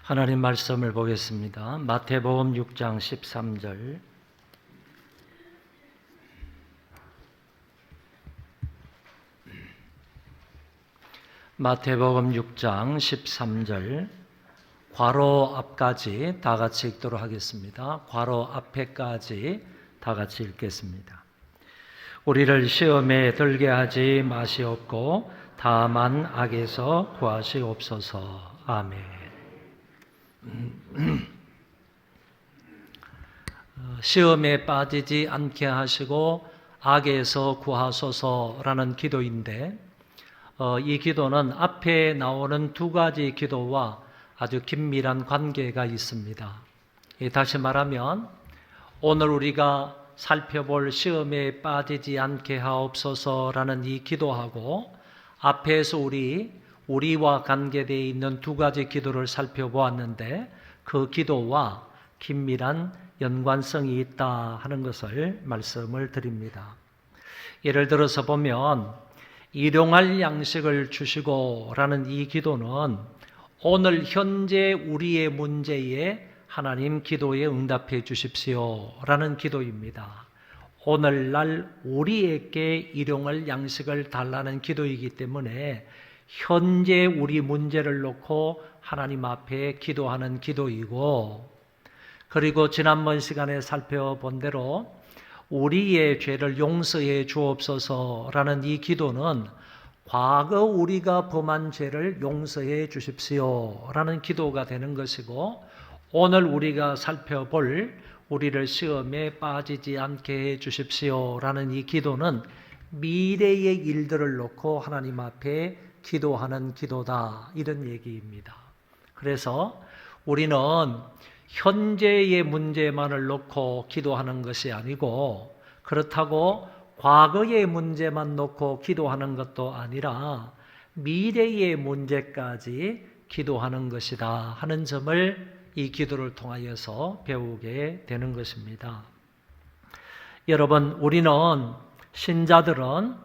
하나님 말씀을 보겠습니다. 마태복음 6장 13절. 마태복음 6장 13절 괄호 앞까지 다 같이 읽도록 하겠습니다. 괄호 앞에까지 다 같이 읽겠습니다. 우리를 시험에 들게 하지 마시옵고 다만 악에서 구하시옵소서. 아멘. 시험에 빠지지 않게 하시고 악에서 구하소서라는 기도인데, 이 기도는 앞에 나오는 두 가지 기도와 아주 긴밀한 관계가 있습니다. 다시 말하면 오늘 우리가 살펴볼 시험에 빠지지 않게 하옵소서라는 이 기도하고 앞에서 우리와 관계되어 있는 두 가지 기도를 살펴보았는데, 그 기도와 긴밀한 연관성이 있다 하는 것을 말씀을 드립니다. 예를 들어서 보면 일용할 양식을 주시고 라는 이 기도는 오늘 현재 우리의 문제에 하나님 기도에 응답해 주십시오 라는 기도입니다. 오늘날 우리에게 일용할 양식을 달라는 기도이기 때문에 현재 우리 문제를 놓고 하나님 앞에 기도하는 기도이고, 그리고 지난번 시간에 살펴본 대로 우리의 죄를 용서해 주옵소서라는 이 기도는 과거 우리가 범한 죄를 용서해 주십시오라는 기도가 되는 것이고, 오늘 우리가 살펴볼 우리를 시험에 빠지지 않게 해 주십시오라는 이 기도는 미래의 일들을 놓고 하나님 앞에 기도하는 기도다, 이런 얘기입니다. 그래서 우리는 현재의 문제만을 놓고 기도하는 것이 아니고, 그렇다고 과거의 문제만 놓고 기도하는 것도 아니라 미래의 문제까지 기도하는 것이다 하는 점을 이 기도를 통하여서 배우게 되는 것입니다. 여러분, 우리는 신자들은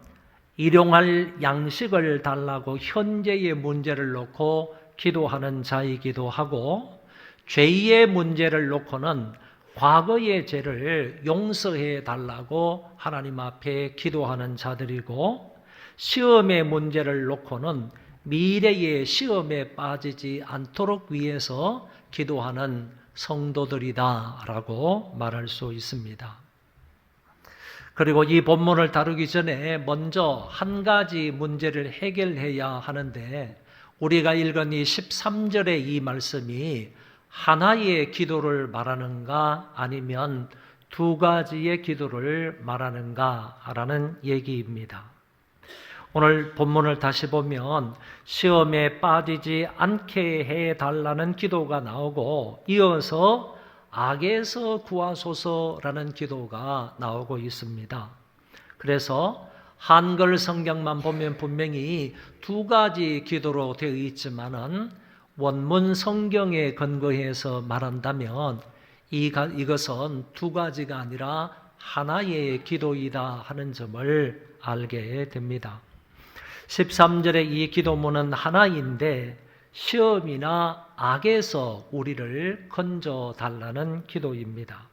일용할 양식을 달라고 현재의 문제를 놓고 기도하는 자이기도 하고, 죄의 문제를 놓고는 과거의 죄를 용서해 달라고 하나님 앞에 기도하는 자들이고, 시험의 문제를 놓고는 미래의 시험에 빠지지 않도록 위해서 기도하는 성도들이다라고 말할 수 있습니다. 그리고 이 본문을 다루기 전에 먼저 한 가지 문제를 해결해야 하는데, 우리가 읽은 이 13절의 이 말씀이 하나의 기도를 말하는가 아니면 두 가지의 기도를 말하는가라는 얘기입니다. 오늘 본문을 다시 보면 시험에 빠지지 않게 해달라는 기도가 나오고, 이어서 악에서 구하소서라는 기도가 나오고 있습니다. 그래서 한글 성경만 보면 분명히 두 가지 기도로 되어 있지만은 원문 성경에 근거해서 말한다면 이것은 두 가지가 아니라 하나의 기도이다 하는 점을 알게 됩니다. 13절의 이 기도문은 하나인데 시험이나 악에서 우리를 건져 달라는 기도입니다.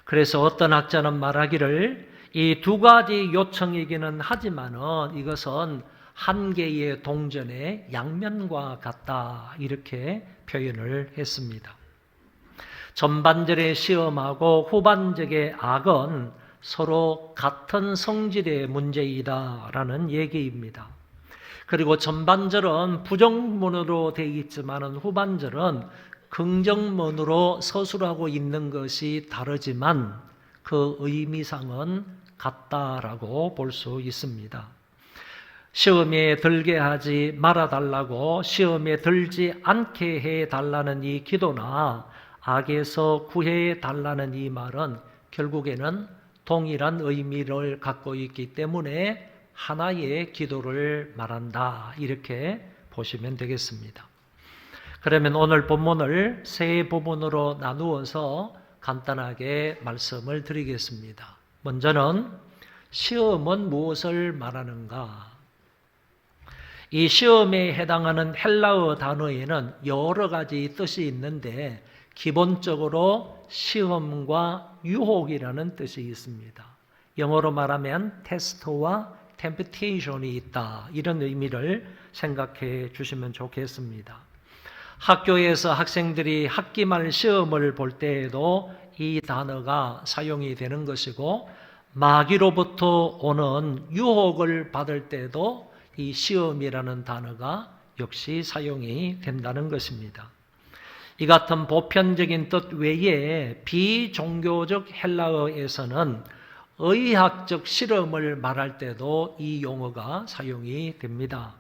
그래서 어떤 학자는 말하기를 이 두 가지 요청이기는 하지만은 이것은 한 개의 동전의 양면과 같다, 이렇게 표현을 했습니다. 전반절의 시험하고 후반절의 악은 서로 같은 성질의 문제이다라는 얘기입니다. 그리고 전반절은 부정문으로 되어 있지만 후반절은 긍정문으로 서술하고 있는 것이 다르지만 그 의미상은 같다라고 볼 수 있습니다. 시험에 들게 하지 말아달라고 시험에 들지 않게 해달라는 이 기도나 악에서 구해달라는 이 말은 결국에는 동일한 의미를 갖고 있기 때문에 하나의 기도를 말한다, 이렇게 보시면 되겠습니다. 그러면 오늘 본문을 세 부분으로 나누어서 간단하게 말씀을 드리겠습니다. 먼저는 시험은 무엇을 말하는가? 이 시험에 해당하는 헬라어 단어에는 여러 가지 뜻이 있는데 기본적으로 시험과 유혹이라는 뜻이 있습니다. 영어로 말하면 테스트와 템프테이션이 있다, 이런 의미를 생각해 주시면 좋겠습니다. 학교에서 학생들이 학기 말 시험을 볼 때에도 이 단어가 사용이 되는 것이고, 마귀로부터 오는 유혹을 받을 때도 이 시험이라는 단어가 역시 사용이 된다는 것입니다. 이 같은 보편적인 뜻 외에 비종교적 헬라어에서는 의학적 실험을 말할 때도 이 용어가 사용이 됩니다.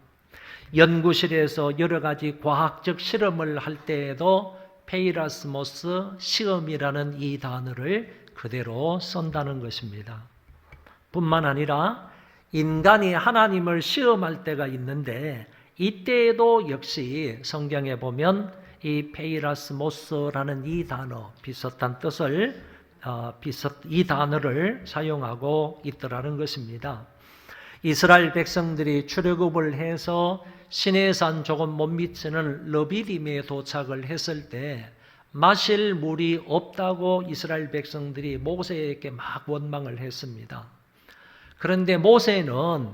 연구실에서 여러 가지 과학적 실험을 할 때에도 페이라스모스, 시험이라는 이 단어를 그대로 쓴다는 것입니다. 뿐만 아니라 인간이 하나님을 시험할 때가 있는데 이때에도 역시 성경에 보면 이 페이라스모스라는 이 단어, 비슷한 뜻을 이 단어를 사용하고 있더라는 것입니다. 이스라엘 백성들이 출애굽을 해서 시내산 조금 못 미치는 르비딤에 도착을 했을 때 마실 물이 없다고 이스라엘 백성들이 모세에게 막 원망을 했습니다. 그런데 모세는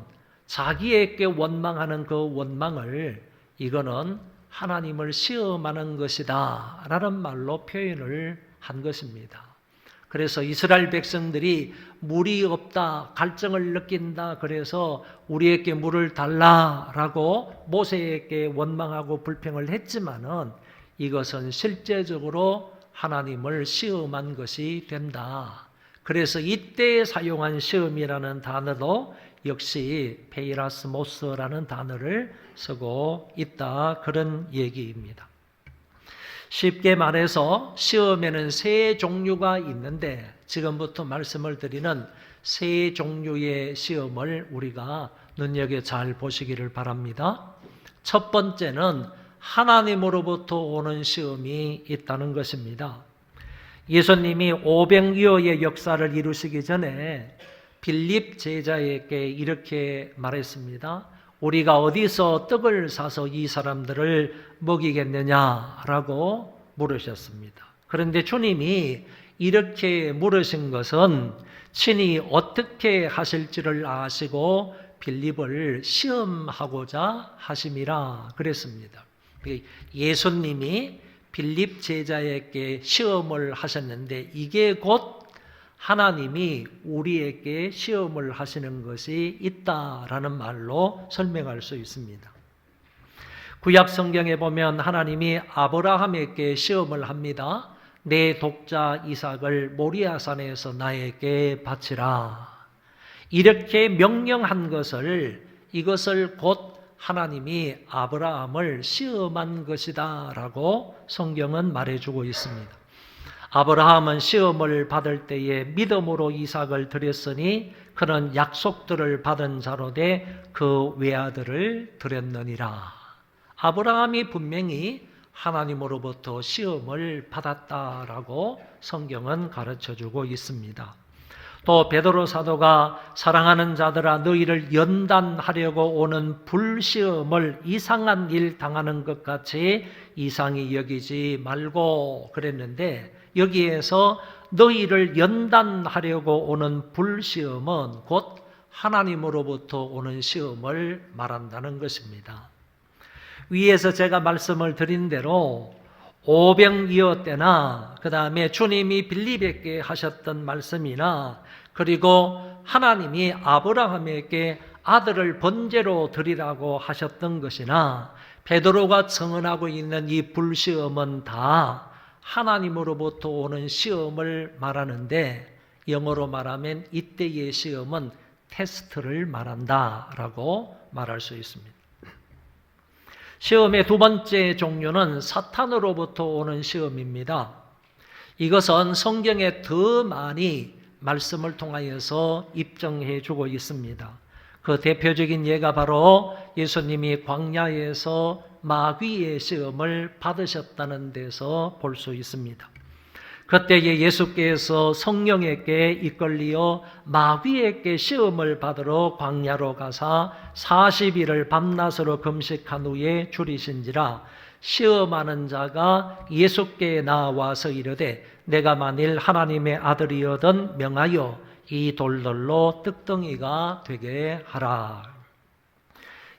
자기에게 원망하는 그 원망을 이거는 하나님을 시험하는 것이다 라는 말로 표현을 한 것입니다. 그래서 이스라엘 백성들이 물이 없다, 갈증을 느낀다, 그래서 우리에게 물을 달라라고 모세에게 원망하고 불평을 했지만은 이것은 실제적으로 하나님을 시험한 것이 된다. 그래서 이때 사용한 시험이라는 단어도 역시 페이라스모스라는 단어를 쓰고 있다, 그런 얘기입니다. 쉽게 말해서 시험에는 세 종류가 있는데 지금부터 말씀을 드리는 세 종류의 시험을 우리가 눈여겨 잘 보시기를 바랍니다. 첫 번째는 하나님으로부터 오는 시험이 있다는 것입니다. 예수님이 500여의 역사를 이루시기 전에 빌립 제자에게 이렇게 말했습니다. 우리가 어디서 떡을 사서 이 사람들을 먹이겠느냐라고 물으셨습니다. 그런데 주님이 이렇게 물으신 것은 친히 어떻게 하실지를 아시고 빌립을 시험하고자 하심이라 그랬습니다. 예수님이 빌립 제자에게 시험을 하셨는데 이게 곧 하나님이 우리에게 시험을 하시는 것이 있다라는 말로 설명할 수 있습니다. 구약 성경에 보면 하나님이 아브라함에게 시험을 합니다. 내 독자 이삭을 모리아산에서 나에게 바치라. 이렇게 명령한 것을, 이것을 곧 하나님이 아브라함을 시험한 것이다 라고 성경은 말해주고 있습니다. 아브라함은 시험을 받을 때에 믿음으로 이삭을 드렸으니 그는 약속들을 받은 자로 돼 그 외아들을 드렸느니라. 아브라함이 분명히 하나님으로부터 시험을 받았다라고 성경은 가르쳐주고 있습니다. 또 베드로 사도가 사랑하는 자들아 너희를 연단하려고 오는 불시험을 이상한 일 당하는 것 같이 이상히 여기지 말고 그랬는데, 여기에서 너희를 연단하려고 오는 불시험은 곧 하나님으로부터 오는 시험을 말한다는 것입니다. 위에서 제가 말씀을 드린 대로 500여 때나 그 다음에 주님이 빌립에게 하셨던 말씀이나 그리고 하나님이 아브라함에게 아들을 번제로 드리라고 하셨던 것이나 베드로가 증언하고 있는 이 불시험은 다 하나님으로부터 오는 시험을 말하는데, 영어로 말하면 이때의 시험은 테스트를 말한다라고 말할 수 있습니다. 시험의 두 번째 종류는 사탄으로부터 오는 시험입니다. 이것은 성경에 더 많이 말씀을 통하여서 입증해 주고 있습니다. 그 대표적인 예가 바로 예수님이 광야에서 마귀의 시험을 받으셨다는 데서 볼 수 있습니다. 그때에 예수께서 성령에게 이끌리어 마귀에게 시험을 받으러 광야로 가사 40일을 밤낮으로 금식한 후에 줄이신지라. 시험하는 자가 예수께 나와서 이르되 내가 만일 하나님의 아들이거든 명하여 이 돌들로 떡덩이가 되게 하라.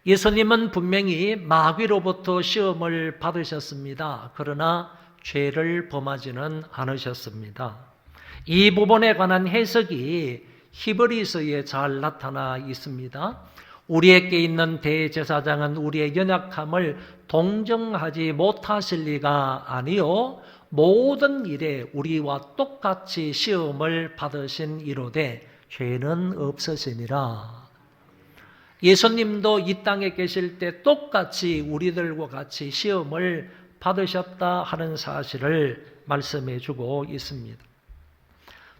예수님은 분명히 마귀로부터 시험을 받으셨습니다. 그러나 죄를 범하지는 않으셨습니다. 이 부분에 관한 해석이 히브리서에 잘 나타나 있습니다. 우리에게 있는 대제사장은 우리의 연약함을 동정하지 못하실 리가 아니요 모든 일에 우리와 똑같이 시험을 받으신 이로되 죄는 없으시니라. 예수님도 이 땅에 계실 때 똑같이 우리들과 같이 시험을 받으셨다 하는 사실을 말씀해 주고 있습니다.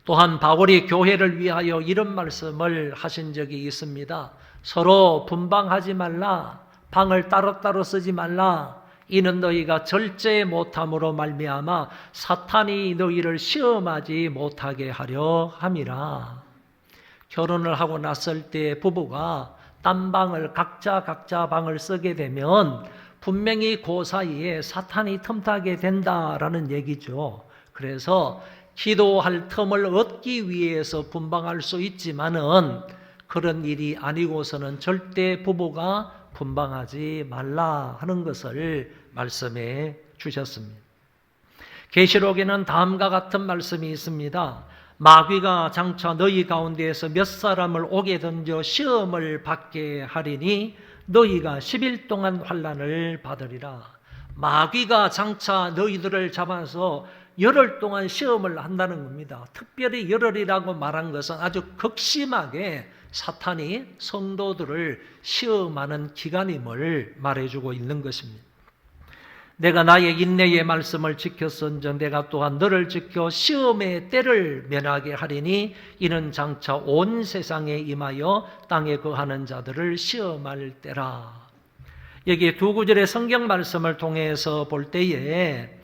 또한 바울이 교회를 위하여 이런 말씀을 하신 적이 있습니다. 서로 분방하지 말라. 방을 따로따로 쓰지 말라. 이는 너희가 절제 못함으로 말미암아 사탄이 너희를 시험하지 못하게 하려 함이라. 결혼을 하고 났을 때 부부가 딴 방을 각자 방을 쓰게 되면 분명히 그 사이에 사탄이 틈타게 된다라는 얘기죠. 그래서 기도할 틈을 얻기 위해서 분방할 수 있지만은 그런 일이 아니고서는 절대 부부가 분방하지 말라 하는 것을 말씀해 주셨습니다. 계시록에는 다음과 같은 말씀이 있습니다. 마귀가 장차 너희 가운데에서 몇 사람을 옥에 던져 시험을 받게 하리니 너희가 10일 동안 환난을 받으리라. 마귀가 장차 너희들을 잡아서 열흘 동안 시험을 한다는 겁니다. 특별히 열흘이라고 말한 것은 아주 극심하게 사탄이 성도들을 시험하는 기간임을 말해주고 있는 것입니다. 내가 나의 인내의 말씀을 지켰은즉 내가 또한 너를 지켜 시험의 때를 면하게 하리니 이는 장차 온 세상에 임하여 땅에 거하는 자들을 시험할 때라. 여기 두 구절의 성경 말씀을 통해서 볼 때에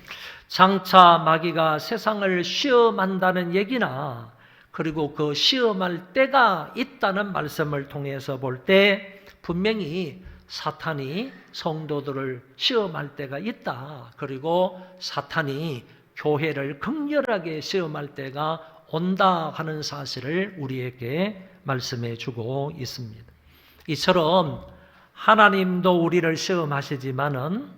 장차 마귀가 세상을 시험한다는 얘기나 그리고 그 시험할 때가 있다는 말씀을 통해서 볼 때 분명히 사탄이 성도들을 시험할 때가 있다. 그리고 사탄이 교회를 극렬하게 시험할 때가 온다 하는 사실을 우리에게 말씀해 주고 있습니다. 이처럼 하나님도 우리를 시험하시지만은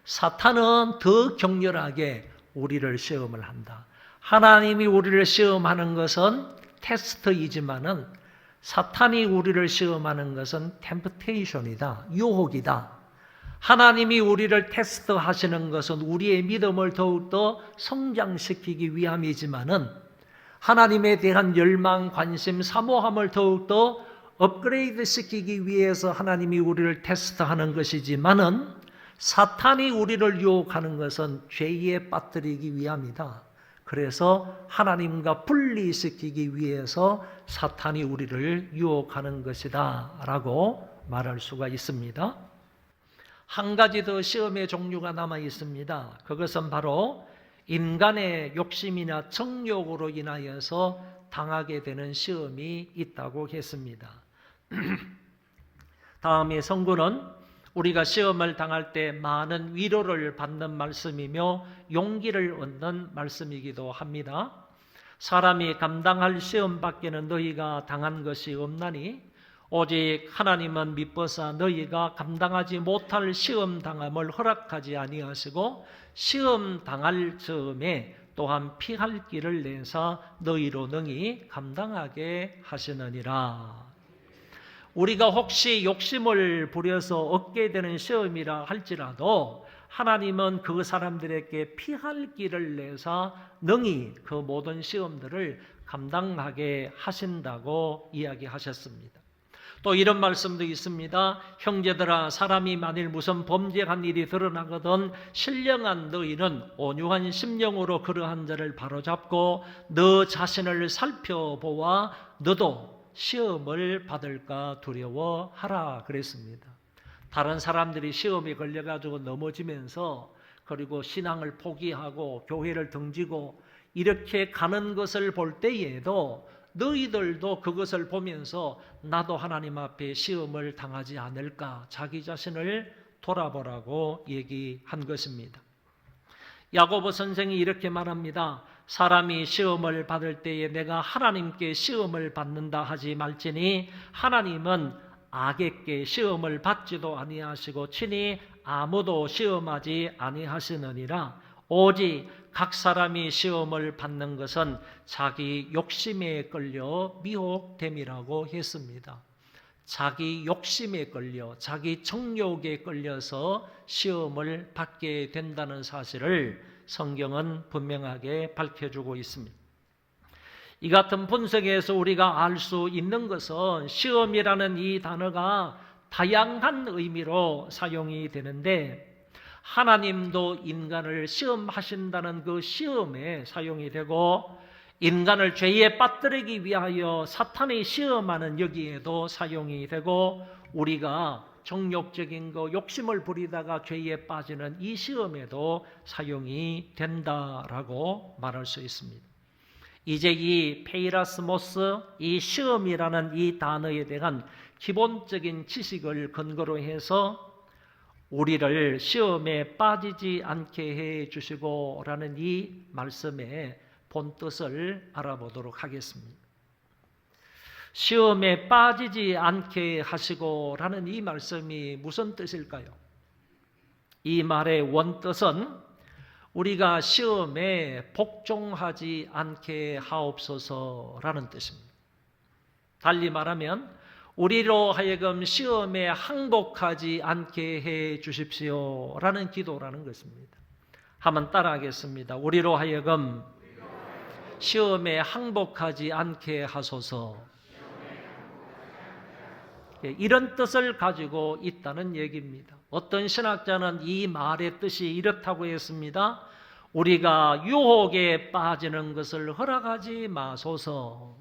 사탄은 더 격렬하게 우리를 시험을 한다. 하나님이 우리를 시험하는 것은 테스트이지만은 사탄이 우리를 시험하는 것은 템프테이션이다. 유혹이다. 하나님이 우리를 테스트하시는 것은 우리의 믿음을 더욱더 성장시키기 위함이지만은 하나님에 대한 열망, 관심, 사모함을 더욱더 업그레이드 시키기 위해서 하나님이 우리를 테스트하는 것이지만은 사탄이 우리를 유혹하는 것은 죄에 빠뜨리기 위함이다. 그래서 하나님과 분리시키기 위해서 사탄이 우리를 유혹하는 것이다 라고 말할 수가 있습니다. 한 가지 더 시험의 종류가 남아 있습니다. 그것은 바로 인간의 욕심이나 정욕으로 인하여서 당하게 되는 시험이 있다고 했습니다. 다음에 성구는 우리가 시험을 당할 때 많은 위로를 받는 말씀이며 용기를 얻는 말씀이기도 합니다. 사람이 감당할 시험 밖에는 너희가 당한 것이 없나니 오직 하나님은 미뻐사 너희가 감당하지 못할 시험 당함을 허락하지 아니하시고 시험 당할 즈음에 또한 피할 길을 내사 너희로 능히 감당하게 하시느니라. 우리가 혹시 욕심을 부려서 얻게 되는 시험이라 할지라도 하나님은 그 사람들에게 피할 길을 내사 능히 그 모든 시험들을 감당하게 하신다고 이야기하셨습니다. 또 이런 말씀도 있습니다. 형제들아, 사람이 만일 무슨 범죄한 일이 드러나거든 신령한 너희는 온유한 심령으로 그러한 자를 바로잡고 너 자신을 살펴보아 너도 시험을 받을까 두려워하라 그랬습니다. 다른 사람들이 시험에 걸려가지고 넘어지면서 그리고 신앙을 포기하고 교회를 등지고 이렇게 가는 것을 볼 때에도 너희들도 그것을 보면서 나도 하나님 앞에 시험을 당하지 않을까 자기 자신을 돌아보라고 얘기한 것입니다. 야고보 선생이 이렇게 말합니다. 사람이 시험을 받을 때에 내가 하나님께 시험을 받는다 하지 말지니 하나님은 악에게 시험을 받지도 아니하시고 친히 아무도 시험하지 아니하시느니라. 오직 각 사람이 시험을 받는 것은 자기 욕심에 끌려 미혹됨이라고 했습니다. 자기 욕심에 끌려 자기 정욕에 끌려서 시험을 받게 된다는 사실을 성경은 분명하게 밝혀주고 있습니다. 이 같은 분석에서 우리가 알 수 있는 것은 시험이라는 이 단어가 다양한 의미로 사용이 되는데 하나님도 인간을 시험하신다는 그 시험에 사용이 되고 인간을 죄에 빠뜨리기 위하여 사탄이 시험하는 여기에도 사용이 되고 우리가 정욕적인 거 욕심을 부리다가 죄에 빠지는 이 시험에도 사용이 된다라고 말할 수 있습니다. 이제 이 페이라스모스, 이 시험이라는 이 단어에 대한 기본적인 지식을 근거로 해서 우리를 시험에 빠지지 않게 해 주시고 라는 이 말씀의 본뜻을 알아보도록 하겠습니다. 시험에 빠지지 않게 하시고 라는 이 말씀이 무슨 뜻일까요? 이 말의 원뜻은 우리가 시험에 복종하지 않게 하옵소서라는 뜻입니다. 달리 말하면 우리로 하여금 시험에 항복하지 않게 해 주십시오라는 기도라는 것입니다. 한번 따라하겠습니다. 우리로 하여금 시험에 항복하지 않게 하소서. 이런 뜻을 가지고 있다는 얘기입니다. 어떤 신학자는 이 말의 뜻이 이렇다고 했습니다. 우리가 유혹에 빠지는 것을 허락하지 마소서.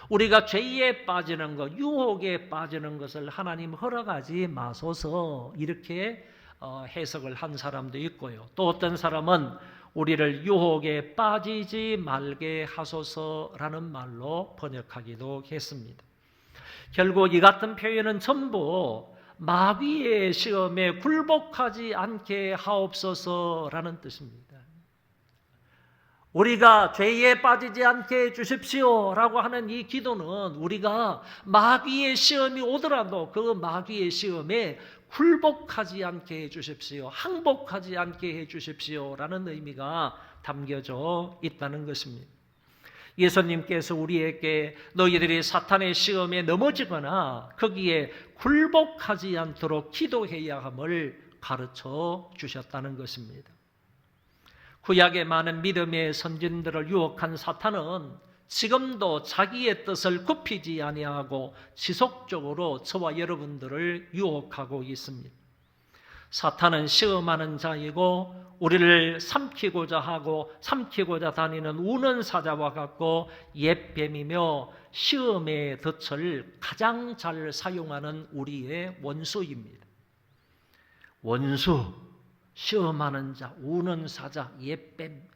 우리가 죄에 빠지는 것, 유혹에 빠지는 것을 하나님 허락하지 마소서. 이렇게 해석을 한 사람도 있고요. 또 어떤 사람은 우리를 유혹에 빠지지 말게 하소서라는 말로 번역하기도 했습니다. 결국 이 같은 표현은 전부 마귀의 시험에 굴복하지 않게 하옵소서라는 뜻입니다. 우리가 죄에 빠지지 않게 해 주십시오라고 하는 이 기도는 우리가 마귀의 시험이 오더라도 그 마귀의 시험에 굴복하지 않게 해 주십시오, 항복하지 않게 해 주십시오라는 의미가 담겨져 있다는 것입니다. 예수님께서 우리에게 너희들이 사탄의 시험에 넘어지거나 거기에 굴복하지 않도록 기도해야 함을 가르쳐 주셨다는 것입니다. 구약의 많은 믿음의 선진들을 유혹한 사탄은 지금도 자기의 뜻을 굽히지 아니하고 지속적으로 저와 여러분들을 유혹하고 있습니다. 사탄은 시험하는 자이고 우리를 삼키고자 하고 삼키고자 다니는 우는 사자와 같고 옛뱀이며 시험의 덫을 가장 잘 사용하는 우리의 원수입니다. 원수, 시험하는 자, 우는 사자, 옛뱀,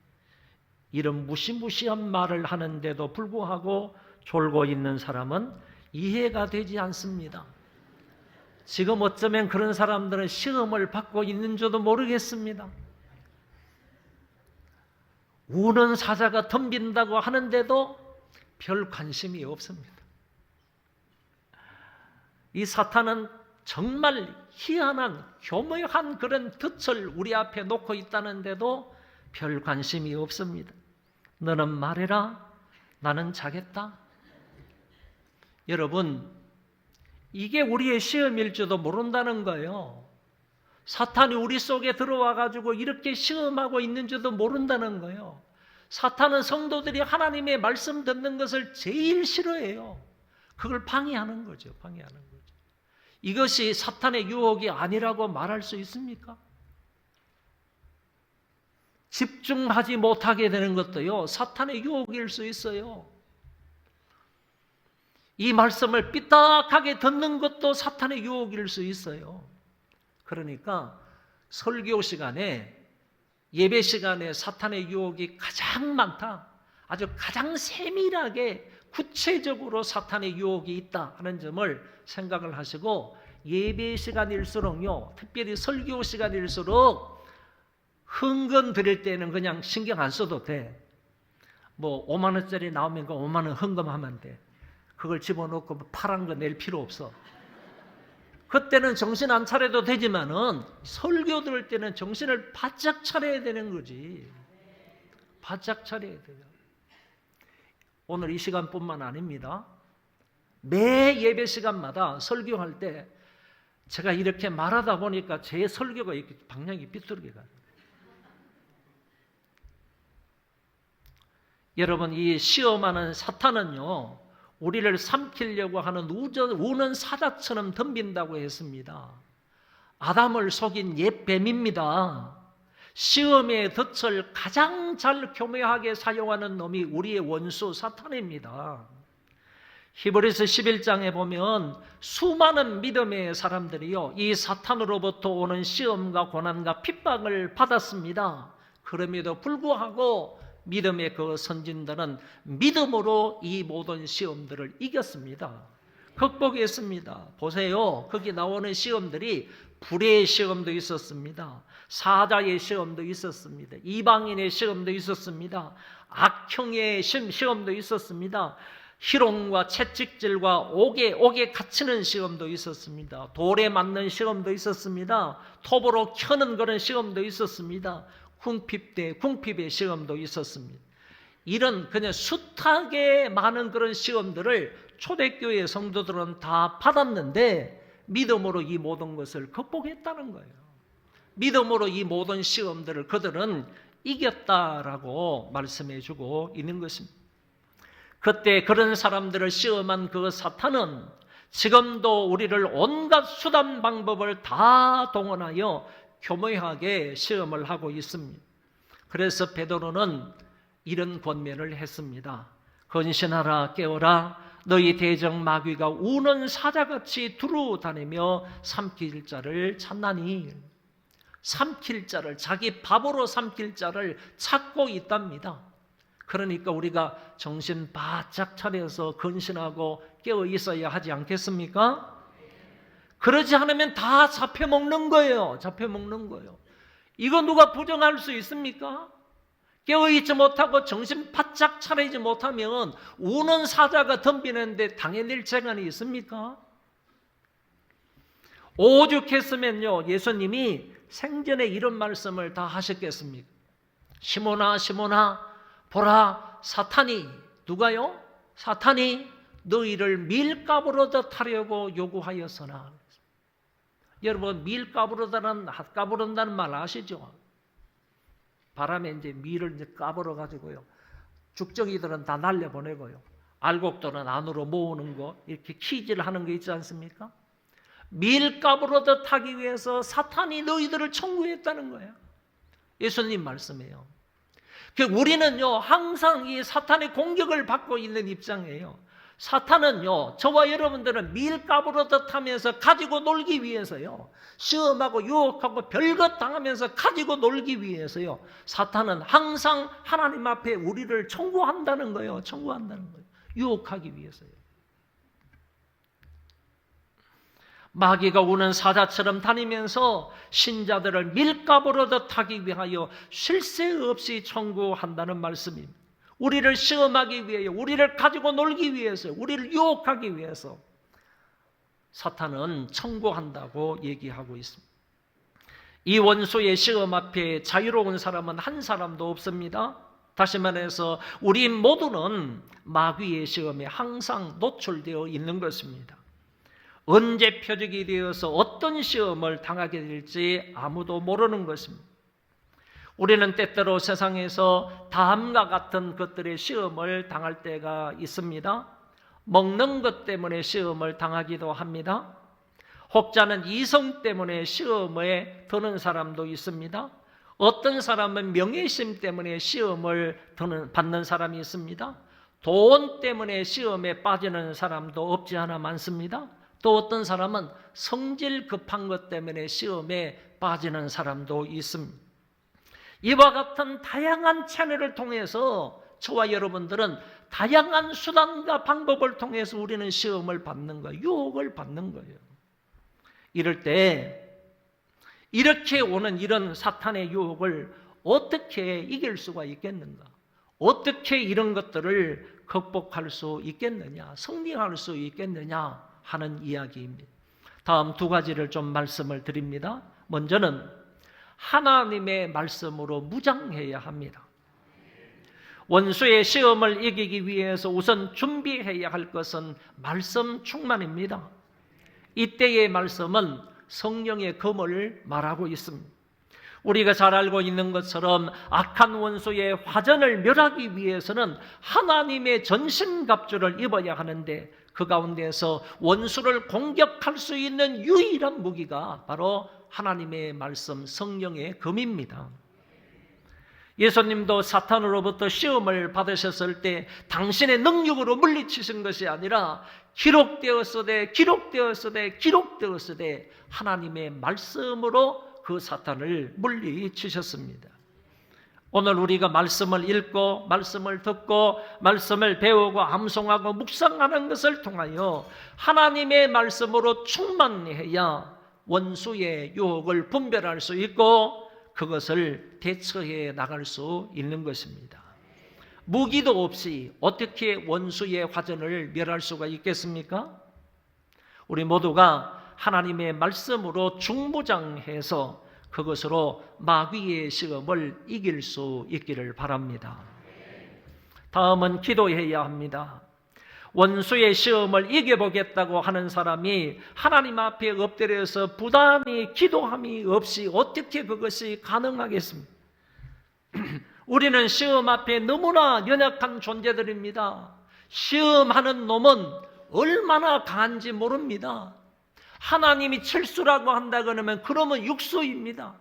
이런 무시무시한 말을 하는데도 불구하고 졸고 있는 사람은 이해가 되지 않습니다. 지금 어쩌면 그런 사람들은 시험을 받고 있는 줄도 모르겠습니다. 우는 사자가 덤빈다고 하는데도 별 관심이 없습니다. 이 사탄은 정말 희한한 교묘한 그런 덫을 우리 앞에 놓고 있다는데도 별 관심이 없습니다. 너는 말해라, 나는 자겠다. 여러분, 이게 우리의 시험일지도 모른다는 거예요. 사탄이 우리 속에 들어와 가지고 이렇게 시험하고 있는지도 모른다는 거예요. 사탄은 성도들이 하나님의 말씀 듣는 것을 제일 싫어해요. 그걸 방해하는 거죠. 방해하는 거죠. 이것이 사탄의 유혹이 아니라고 말할 수 있습니까? 집중하지 못하게 되는 것도요, 사탄의 유혹일 수 있어요. 이 말씀을 삐딱하게 듣는 것도 사탄의 유혹일 수 있어요. 그러니까 설교 시간에 예배 시간에 사탄의 유혹이 가장 많다. 아주 가장 세밀하게 구체적으로 사탄의 유혹이 있다 하는 점을 생각을 하시고, 예배 시간일수록요, 특별히 설교 시간일수록 헌금 드릴 때는 그냥 신경 안 써도 돼. 뭐 5만 원짜리 나오면 그 5만 원 헌금하면 돼. 그걸 집어넣고 파란 거 낼 필요 없어. 그때는 정신 안 차려도 되지만은 설교 들을 때는 정신을 바짝 차려야 되는 거지. 바짝 차려야 돼요. 오늘 이 시간뿐만 아닙니다. 매 예배 시간마다 설교할 때 제가 이렇게 말하다 보니까 제 설교가 이렇게 방향이 삐뚤게 가요. 여러분, 이 시험하는 사탄은요, 우리를 삼키려고 하는 우는 사자처럼 덤빈다고 했습니다. 아담을 속인 옛 뱀입니다. 시험의 덫을 가장 잘 교묘하게 사용하는 놈이 우리의 원수 사탄입니다. 히브리서 11장에 보면 수많은 믿음의 사람들이요, 이 사탄으로부터 오는 시험과 고난과 핍박을 받았습니다. 그럼에도 불구하고 믿음의 그 선진들은 믿음으로 이 모든 시험들을 이겼습니다. 극복했습니다. 보세요. 거기 나오는 시험들이 불의 시험도 있었습니다. 사자의 시험도 있었습니다. 이방인의 시험도 있었습니다. 악형의 시험도 있었습니다. 희롱과 채찍질과 옥에 갇히는 시험도 있었습니다. 돌에 맞는 시험도 있었습니다. 톱으로 켜는 그런 시험도 있었습니다. 궁핍의 시험도 있었습니다. 이런 그냥 숱하게 많은 그런 시험들을 초대교회 성도들은 다 받았는데 믿음으로 이 모든 것을 극복했다는 거예요. 믿음으로 이 모든 시험들을 그들은 이겼다라고 말씀해주고 있는 것입니다. 그때 그런 사람들을 시험한 그 사탄은 지금도 우리를 온갖 수단 방법을 다 동원하여 교묘하게 시험을 하고 있습니다. 그래서 베드로는 이런 권면을 했습니다. 근신하라, 깨어라. 너희 대적 마귀가 우는 사자같이 두루 다니며 삼킬 자를 찾나니. 삼킬 자를, 자기 밥으로 삼킬 자를 찾고 있답니다. 그러니까 우리가 정신 바짝 차려서 근신하고 깨어 있어야 하지 않겠습니까? 그러지 않으면 다 잡혀먹는 거예요. 잡혀먹는 거예요. 이거 누가 부정할 수 있습니까? 깨어있지 못하고 정신 바짝 차리지 못하면 우는 사자가 덤비는데 당해낼 재간이 있습니까? 오죽했으면요, 예수님이 생전에 이런 말씀을 다 하셨겠습니까? 시몬아, 시몬아, 보라, 사탄이, 누가요? 사탄이 너희를 밀가부르듯 하려고 요구하였으나. 여러분, 까부른다는 말 아시죠? 바람에 이제 밀을 이제 까불어 가지고요, 죽정이들은 다 날려보내고요, 알곡들은 안으로 모으는 거, 이렇게 키질을 하는 거 있지 않습니까? 밀 까부르듯 하기 위해서 사탄이 너희들을 청구했다는 거예요. 예수님 말씀이에요. 우리는요, 항상 이 사탄의 공격을 받고 있는 입장이에요. 사탄은요, 저와 여러분들은 밀 까부르듯 하면서 가지고 놀기 위해서요, 시험하고 유혹하고 별것 당하면서 가지고 놀기 위해서요, 사탄은 항상 하나님 앞에 우리를 청구한다는 거예요. 청구한다는 거예요. 유혹하기 위해서요. 마귀가 우는 사자처럼 다니면서 신자들을 밀가부르듯 하기 위하여 쉴 새 없이 청구한다는 말씀입니다. 우리를 시험하기 위해요, 우리를 가지고 놀기 위해서, 우리를 유혹하기 위해서 사탄은 청구한다고 얘기하고 있습니다. 이 원수의 시험 앞에 자유로운 사람은 한 사람도 없습니다. 다시 말해서 우리 모두는 마귀의 시험에 항상 노출되어 있는 것입니다. 언제 표적이 되어서 어떤 시험을 당하게 될지 아무도 모르는 것입니다. 우리는 때때로 세상에서 다음과 같은 것들의 시험을 당할 때가 있습니다. 먹는 것 때문에 시험을 당하기도 합니다. 혹자는 이성 때문에 시험에 드는 사람도 있습니다. 어떤 사람은 명예심 때문에 시험을 받는 사람이 있습니다. 돈 때문에 시험에 빠지는 사람도 없지 않아 많습니다. 또 어떤 사람은 성질 급한 것 때문에 시험에 빠지는 사람도 있습니다. 이와 같은 다양한 채널을 통해서 저와 여러분들은 다양한 수단과 방법을 통해서 우리는 시험을 받는 거예요. 유혹을 받는 거예요. 이럴 때 이렇게 오는 이런 사탄의 유혹을 어떻게 이길 수가 있겠는가? 어떻게 이런 것들을 극복할 수 있겠느냐? 승리할 수 있겠느냐? 하는 이야기입니다. 다음 두 가지를 좀 말씀을 드립니다. 먼저는 하나님의 말씀으로 무장해야 합니다. 원수의 시험을 이기기 위해서 우선 준비해야 할 것은 말씀 충만입니다. 이때의 말씀은 성령의 검을 말하고 있습니다. 우리가 잘 알고 있는 것처럼 악한 원수의 화전을 멸하기 위해서는 하나님의 전신갑주를 입어야 하는데 그 가운데서 원수를 공격할 수 있는 유일한 무기가 바로 하나님의 말씀 성령의 검입니다. 예수님도 사탄으로부터 시험을 받으셨을 때 당신의 능력으로 물리치신 것이 아니라 기록되었으되 하나님의 말씀으로 그 사탄을 물리치셨습니다. 오늘 우리가 말씀을 읽고 말씀을 듣고 말씀을 배우고 암송하고 묵상하는 것을 통하여 하나님의 말씀으로 충만해야 원수의 유혹을 분별할 수 있고 그것을 대처해 나갈 수 있는 것입니다. 무기도 없이 어떻게 원수의 화전을 멸할 수가 있겠습니까? 우리 모두가 하나님의 말씀으로 중무장해서 그것으로 마귀의 시험을 이길 수 있기를 바랍니다. 다음은 기도해야 합니다. 원수의 시험을 이겨보겠다고 하는 사람이 하나님 앞에 엎드려서 부단히 기도함이 없이 어떻게 그것이 가능하겠습니까? 우리는 시험 앞에 너무나 연약한 존재들입니다. 시험하는 놈은 얼마나 강한지 모릅니다. 하나님이 칠수라고 한다 그러면 육수입니다.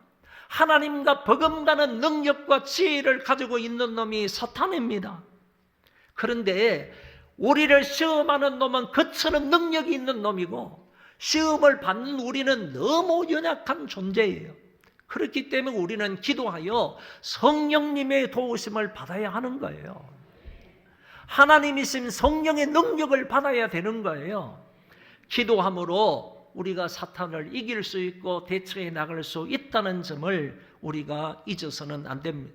하나님과 버금가는 능력과 지혜를 가지고 있는 놈이 사탄입니다. 그런데 우리를 시험하는 놈은 그처럼 능력이 있는 놈이고 시험을 받는 우리는 너무 연약한 존재예요. 그렇기 때문에 우리는 기도하여 성령님의 도우심을 받아야 하는 거예요. 하나님이신 성령의 능력을 받아야 되는 거예요. 기도함으로 우리가 사탄을 이길 수 있고 대처해 나갈 수 있다는 점을 우리가 잊어서는 안 됩니다.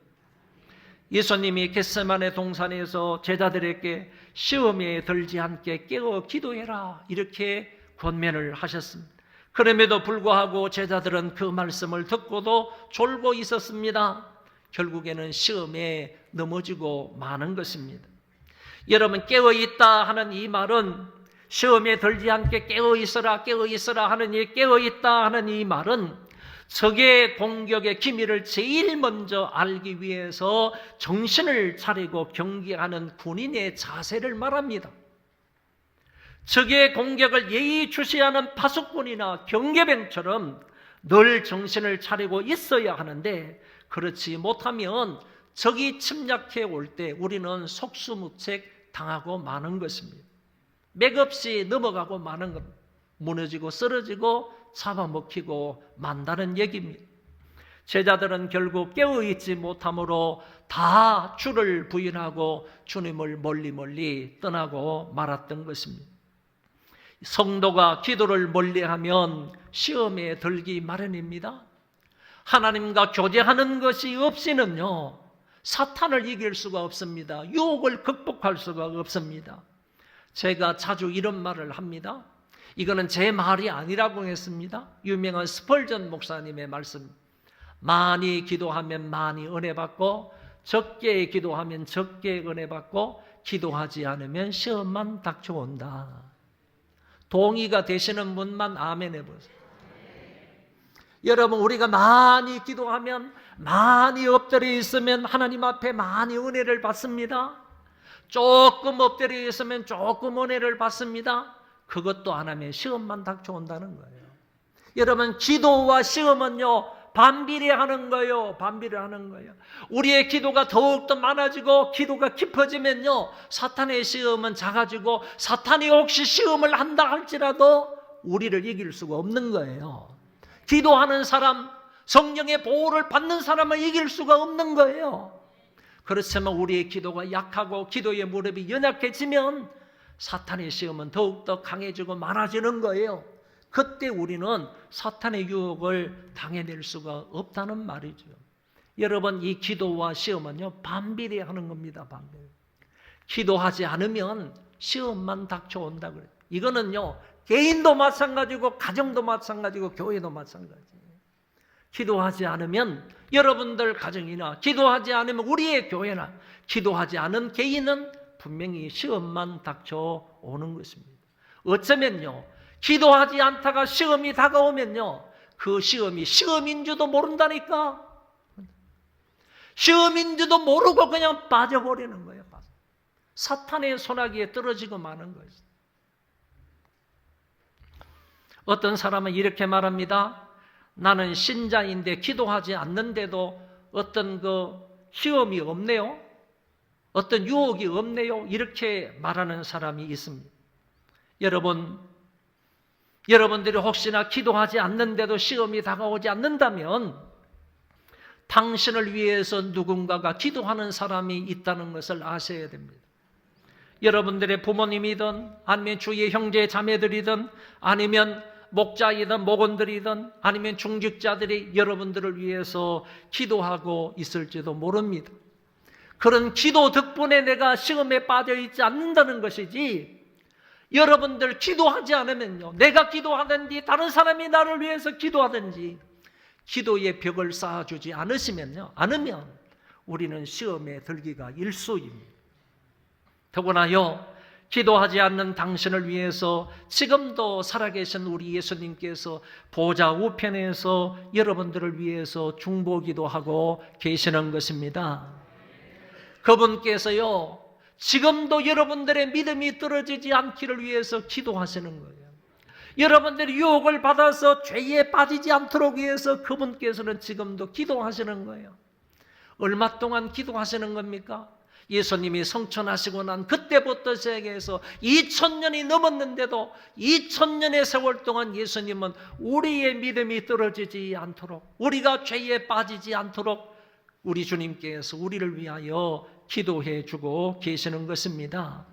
예수님이 겟세마네 동산에서 제자들에게 시험에 들지 않게 깨어 기도해라 이렇게 권면을 하셨습니다. 그럼에도 불구하고 제자들은 그 말씀을 듣고도 졸고 있었습니다. 결국에는 시험에 넘어지고 마는 것입니다. 여러분, 깨어있다 하는 이 말은 시험에 들지 않게 깨어있어라 하는 이 깨어있다 하는 이 말은 적의 공격의 기미를 제일 먼저 알기 위해서 정신을 차리고 경계하는 군인의 자세를 말합니다. 적의 공격을 예의주시하는 파수꾼이나 경계병처럼 늘 정신을 차리고 있어야 하는데 그렇지 못하면 적이 침략해 올 때 우리는 속수무책 당하고 마는 것입니다. 맥없이 넘어가고 마는 것, 무너지고 쓰러지고 잡아먹히고 만다는 얘기입니다. 제자들은 결국 깨어있지 못함으로 다 주를 부인하고 주님을 멀리 떠나고 말았던 것입니다. 성도가 기도를 멀리하면 시험에 들기 마련입니다. 하나님과 교제하는 것이 없이는요 사탄을 이길 수가 없습니다. 유혹을 극복할 수가 없습니다. 제가 자주 이런 말을 합니다. 이거는 제 말이 아니라고 했습니다. 유명한 스펄전 목사님의 말씀. 많이 기도하면 많이 은혜 받고 적게 기도하면 적게 은혜 받고 기도하지 않으면 시험만 닥쳐온다. 동의가 되시는 분만 아멘 해보세요. 여러분, 우리가 많이 기도하면 많이 엎드려 있으면 하나님 앞에 많이 은혜를 받습니다. 조금 엎드려 있으면 조금 은혜를 받습니다. 그것도 안 하면 시험만 닥쳐온다는 거예요. 여러분, 기도와 시험은요 반비례하는 거예요. 반비례하는 거예요. 우리의 기도가 더욱더 많아지고 기도가 깊어지면요 사탄의 시험은 작아지고 사탄이 혹시 시험을 한다 할지라도 우리를 이길 수가 없는 거예요. 기도하는 사람, 성령의 보호를 받는 사람은 이길 수가 없는 거예요. 그렇지만 우리의 기도가 약하고 기도의 무릎이 연약해지면 사탄의 시험은 더욱더 강해지고 많아지는 거예요. 그때 우리는 사탄의 유혹을 당해낼 수가 없다는 말이죠. 여러분, 이 기도와 시험은요, 반비례하는 겁니다. 반비례. 기도하지 않으면 시험만 닥쳐온다 그래요. 이거는요, 개인도 마찬가지고 가정도 마찬가지고 교회도 마찬가지예요. 기도하지 않으면 여러분들 가정이나 기도하지 않으면 우리의 교회나 기도하지 않은 개인은 분명히 시험만 닥쳐오는 것입니다. 어쩌면요, 기도하지 않다가 시험이 다가오면요, 그 시험이 시험인 줄도 모른다니까. 시험인 줄도 모르고 그냥 빠져버리는 거예요. 사탄의 소나기에 떨어지고 마는 거예요. 어떤 사람은 이렇게 말합니다. 나는 신자인데 기도하지 않는데도 어떤 그 시험이 없네요. 어떤 유혹이 없네요. 이렇게 말하는 사람이 있습니다. 여러분들이 혹시나 기도하지 않는데도 시험이 다가오지 않는다면 당신을 위해서 누군가가 기도하는 사람이 있다는 것을 아셔야 됩니다. 여러분들의 부모님이든 아니면 주위의 형제 자매들이든 아니면 목자이든 목원들이든 아니면 중직자들이 여러분들을 위해서 기도하고 있을지도 모릅니다. 그런 기도 덕분에 내가 시험에 빠져 있지 않는다는 것이지, 여러분들 기도하지 않으면요, 내가 기도하든지 다른 사람이 나를 위해서 기도하든지 기도의 벽을 쌓아주지 않으면 우리는 시험에 들기가 일쑤입니다. 더구나요, 기도하지 않는 당신을 위해서 지금도 살아계신 우리 예수님께서 보좌 우편에서 여러분들을 위해서 중보기도 하고 계시는 것입니다. 그분께서요, 지금도 여러분들의 믿음이 떨어지지 않기를 위해서 기도하시는 거예요. 여러분들이 유혹을 받아서 죄에 빠지지 않도록 위해서 그분께서는 지금도 기도하시는 거예요. 얼마 동안 기도하시는 겁니까? 예수님이 성천하시고 난 그때부터 시작해서 2000년이 넘었는데도 2000년의 세월 동안 예수님은 우리의 믿음이 떨어지지 않도록, 우리가 죄에 빠지지 않도록 우리 주님께서 우리를 위하여 기도해 주고 계시는 것입니다.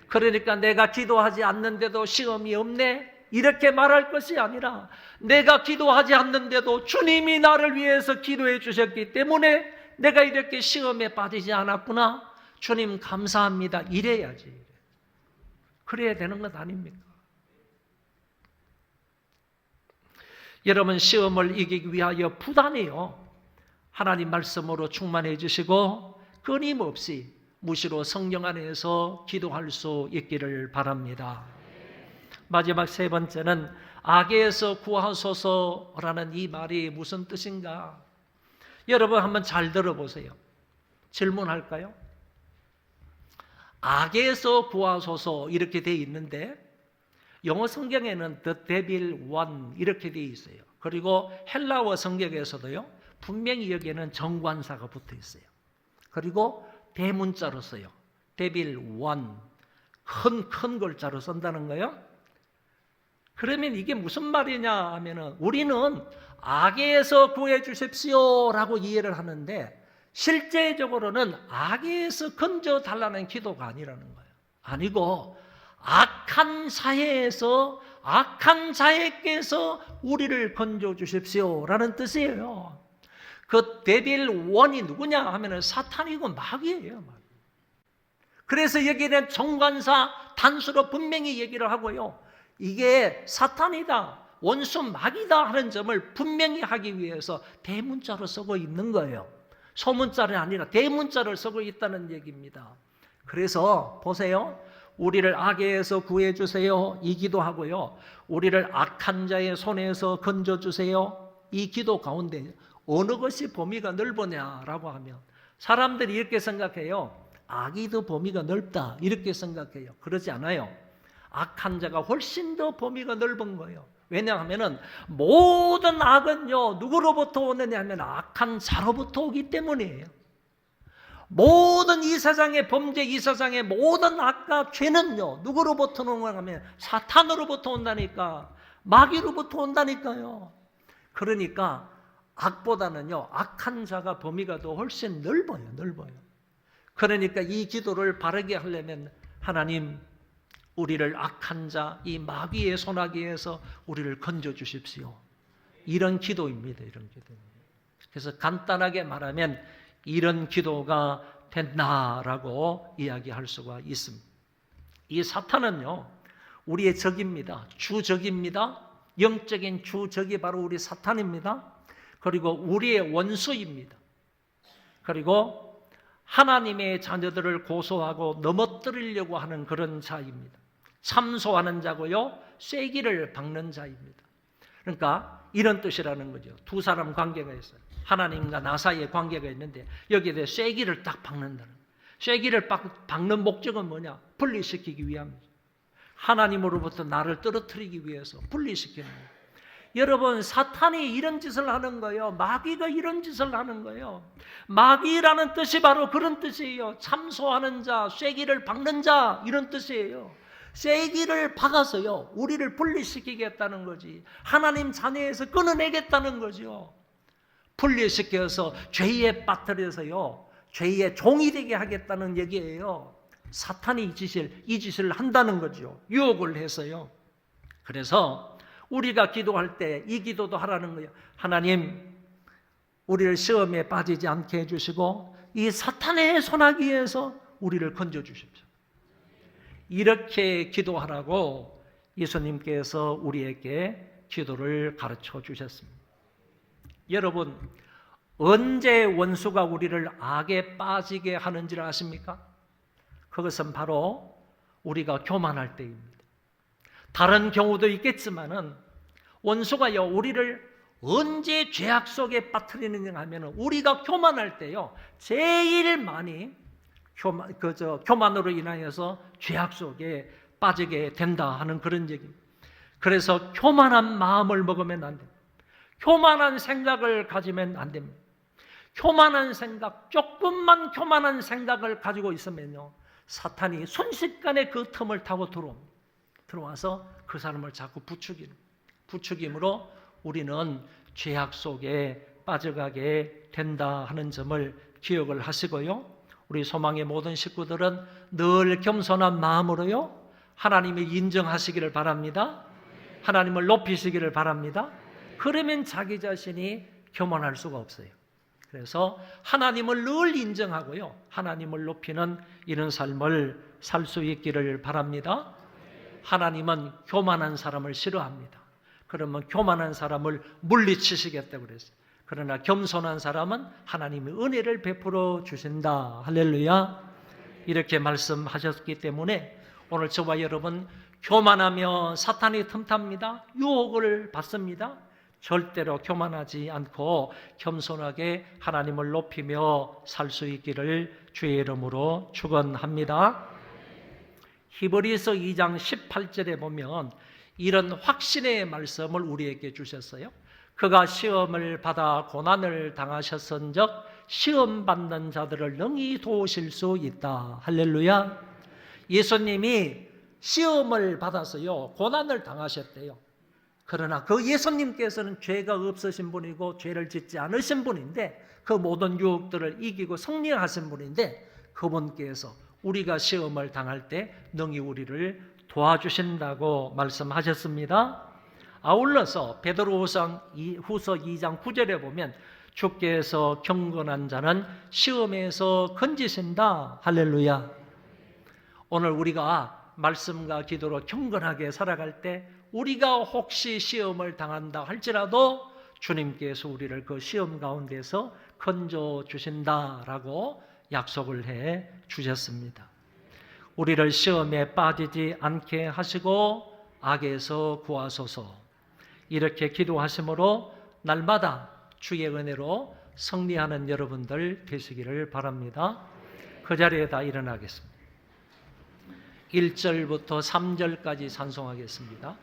그러니까 내가 기도하지 않는데도 시험이 없네, 이렇게 말할 것이 아니라, 내가 기도하지 않는데도 주님이 나를 위해서 기도해 주셨기 때문에 내가 이렇게 시험에 빠지지 않았구나, 주님 감사합니다, 이래야지. 그래야 되는 것 아닙니까? 여러분, 시험을 이기기 위하여 부단히요, 하나님 말씀으로 충만해 주시고 끊임없이 무시로 성령 안에서 기도할 수 있기를 바랍니다. 마지막 세 번째는 악에서 구하소서라는 이 말이 무슨 뜻인가? 여러분 한번 잘 들어보세요. 질문할까요? 악에서 구하소서 이렇게 되어 있는데 영어 성경에는 the devil won 이렇게 되어 있어요. 그리고 헬라어 성경에서도요, 분명히 여기에는 정관사가 붙어 있어요. 그리고 대문자로 써요. devil won, 큰 글자로 쓴다는 거예요. 그러면 이게 무슨 말이냐 하면은, 우리는 악에서 구해 주십시오라고 이해를 하는데 실제적으로는 악에서 건져 달라는 기도가 아니라는 거예요. 아니고 악한 사회에서 악한 자에게서 우리를 건져 주십시오라는 뜻이에요. 그 데빌 원이 누구냐 하면은 사탄이고 마귀예요. 그래서 여기는 정관사 단수로 분명히 얘기를 하고요, 이게 사탄이다, 원수 마귀다 하는 점을 분명히 하기 위해서 대문자로 쓰고 있는 거예요. 소문자는 아니라 대문자를 쓰고 있다는 얘기입니다. 그래서 보세요, 우리를 악에서 구해주세요 이 기도하고요, 우리를 악한 자의 손에서 건져주세요 이 기도 가운데 어느 것이 범위가 넓으냐라고 하면 사람들이 이렇게 생각해요. 악이 더 범위가 넓다 이렇게 생각해요. 그러지 않아요. 악한 자가 훨씬 더 범위가 넓은 거예요. 왜냐하면 모든 악은요, 누구로부터 오느냐 하면 악한 자로부터 오기 때문이에요. 모든 이 세상의 범죄, 이 세상의 모든 악과 죄는요, 누구로부터 오느냐 하면 사탄으로부터 온다니까, 마귀로부터 온다니까요. 그러니까 악보다는요, 악한 자가 범위가 더 훨씬 넓어요. 그러니까 이 기도를 바르게 하려면 하나님, 우리를 악한 자, 이 마귀의 손아귀에서 우리를 건져 주십시오. 이런 기도입니다. 그래서 간단하게 말하면 이런 기도가 된다라고 이야기할 수가 있습니다. 이 사탄은요, 우리의 적입니다. 주적입니다. 영적인 주적이 바로 우리 사탄입니다. 그리고 우리의 원수입니다. 그리고 하나님의 자녀들을 고소하고 넘어뜨리려고 하는 그런 자입니다. 참소하는 자고요, 쐐기를 박는 자입니다. 그러니까 이런 뜻이라는 거죠. 두 사람 관계가 있어요. 하나님과 나 사이의 관계가 있는데 여기에 대해 쐐기를 딱 박는다는 거예요. 쐐기를 박는 목적은 뭐냐? 분리시키기 위함이죠. 하나님으로부터 나를 떨어뜨리기 위해서 분리시키는 거예요. 여러분, 사탄이 이런 짓을 하는 거예요. 마귀가 이런 짓을 하는 거예요. 마귀라는 뜻이 바로 그런 뜻이에요. 참소하는 자, 쐐기를 박는 자, 이런 뜻이에요. 쐐기를 박아서요, 우리를 분리시키겠다는 거지. 하나님 자녀에서 끊어내겠다는 거죠. 분리시켜서 죄에 빠뜨려서요, 죄의 종이 되게 하겠다는 얘기예요. 사탄이 이 짓을 한다는 거죠. 유혹을 해서요. 그래서 우리가 기도할 때 이 기도도 하라는 거예요. 하나님, 우리를 시험에 빠지지 않게 해주시고 이 사탄의 손아귀에서 우리를 건져주십시오. 이렇게 기도하라고 예수님께서 우리에게 기도를 가르쳐 주셨습니다. 여러분, 언제 원수가 우리를 악에 빠지게 하는지를 아십니까? 그것은 바로 우리가 교만할 때입니다. 다른 경우도 있겠지만은 원수가요, 우리를 언제 죄악 속에 빠뜨리느냐 하면은 우리가 교만할 때요, 제일 많이 교만으로 인하여서 죄악 속에 빠지게 된다 하는 그런 얘기입니다. 그래서 교만한 마음을 먹으면 안 됩니다. 교만한 생각을 가지면 안 됩니다. 교만한 생각, 조금만 교만한 생각을 가지고 있으면요, 사탄이 순식간에 그 틈을 타고 들어와서 그 사람을 자꾸 부추김으로 우리는 죄악 속에 빠져가게 된다 하는 점을 기억을 하시고요, 우리 소망의 모든 식구들은 늘 겸손한 마음으로요, 하나님이 인정하시기를 바랍니다. 하나님을 높이시기를 바랍니다. 그러면 자기 자신이 교만할 수가 없어요. 그래서 하나님을 늘 인정하고요, 하나님을 높이는 이런 삶을 살 수 있기를 바랍니다. 하나님은 교만한 사람을 싫어합니다. 그러면 교만한 사람을 물리치시겠다고 그랬어요. 그러나 겸손한 사람은 하나님의 은혜를 베풀어 주신다. 할렐루야. 이렇게 말씀하셨기 때문에 오늘 저와 여러분, 교만하며 사탄이 틈탑니다. 유혹을 받습니다. 절대로 교만하지 않고 겸손하게 하나님을 높이며 살 수 있기를 주의 이름으로 축원합니다. 히브리서 2장 18절에 보면 이런 확신의 말씀을 우리에게 주셨어요. 그가 시험을 받아 고난을 당하셨은즉 시험 받는 자들을 능히 도우실 수 있다. 할렐루야. 예수님이 시험을 받아서요, 고난을 당하셨대요. 그러나 그 예수님께서는 죄가 없으신 분이고 죄를 짓지 않으신 분인데 그 모든 유혹들을 이기고 승리하신 분인데 그분께서 우리가 시험을 당할 때 능히 우리를 도와주신다고 말씀하셨습니다. 아울러서 베드로후서 2장 9절에 보면 주께서 경건한 자는 시험에서 건지신다. 할렐루야. 오늘 우리가 말씀과 기도로 경건하게 살아갈 때 우리가 혹시 시험을 당한다 할지라도 주님께서 우리를 그 시험 가운데서 건져 주신다라고 약속을 해 주셨습니다. 우리를 시험에 빠지지 않게 하시고 악에서 구하소서. 이렇게 기도하심으로 날마다 주의 은혜로 승리하는 여러분들 되시기를 바랍니다. 그 자리에 다 일어나겠습니다. 1절부터 3절까지 찬송하겠습니다.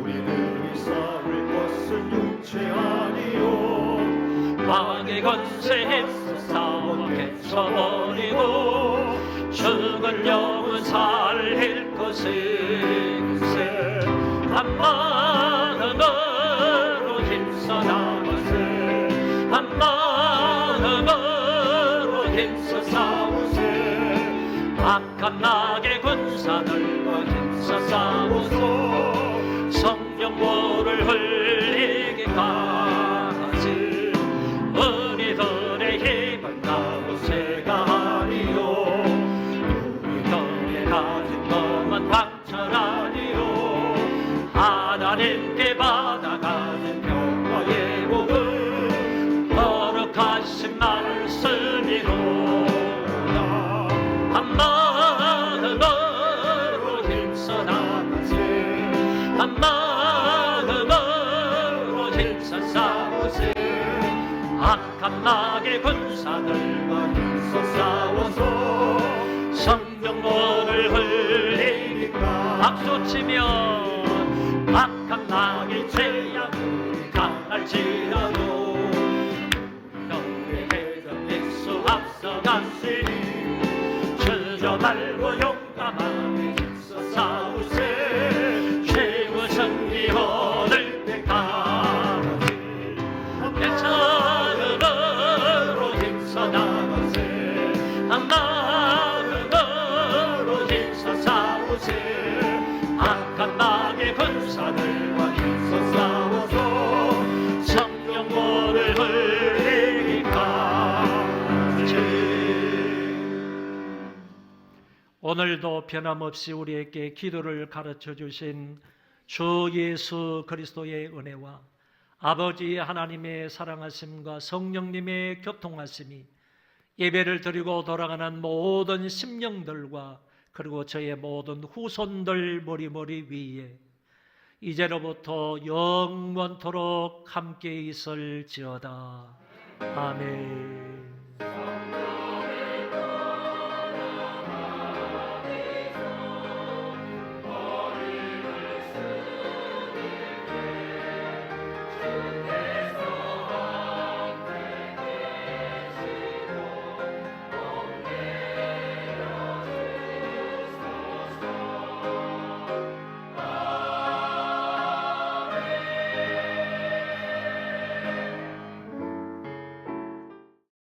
우리들이 싸울 것은 육체 아니요 악의 권세 힘써 싸워 깨쳐버리고 죽은 영혼 살릴 것을 한 마음으로 힘써 나가세 한 마음으로 힘써 싸우세 악한 악의 군사들과 힘써 싸우소 성령물을 흘리기까지 우리들의 힘은 나무새가 아니요 우리들의 가진 것만 방철하니요 하나님께 받아가는 평화의 복을 거룩하신 말씀이로다 한 마음으로 힘써 나가세 한 마음으로 힘써 싸우세 악한 악의 군사들과 힘써 싸워서 성령문을 흘리니까 박수치면 악한 악의 죄악이 강할지라도 너의 해전 백수 앞서갔으니 주저 말고 용감하게 힘써 싸우세 최후 승리 얻을 때까지 내 마음으로 힘써 나가세 한 마음으로 힘써 싸우세 악한 악의 군사들과 힘써 싸워서 성령문을 흘리기까지 오늘도 변함없이 우리에게 기도를 가르쳐 주신 주 예수 그리스도의 은혜와 아버지 하나님의 사랑하심과 성령님의 교통하심이 예배를 드리고 돌아가는 모든 심령들과 그리고 저의 모든 후손들 머리 위에 이제로부터 영원토록 함께 있을지어다. 아멘.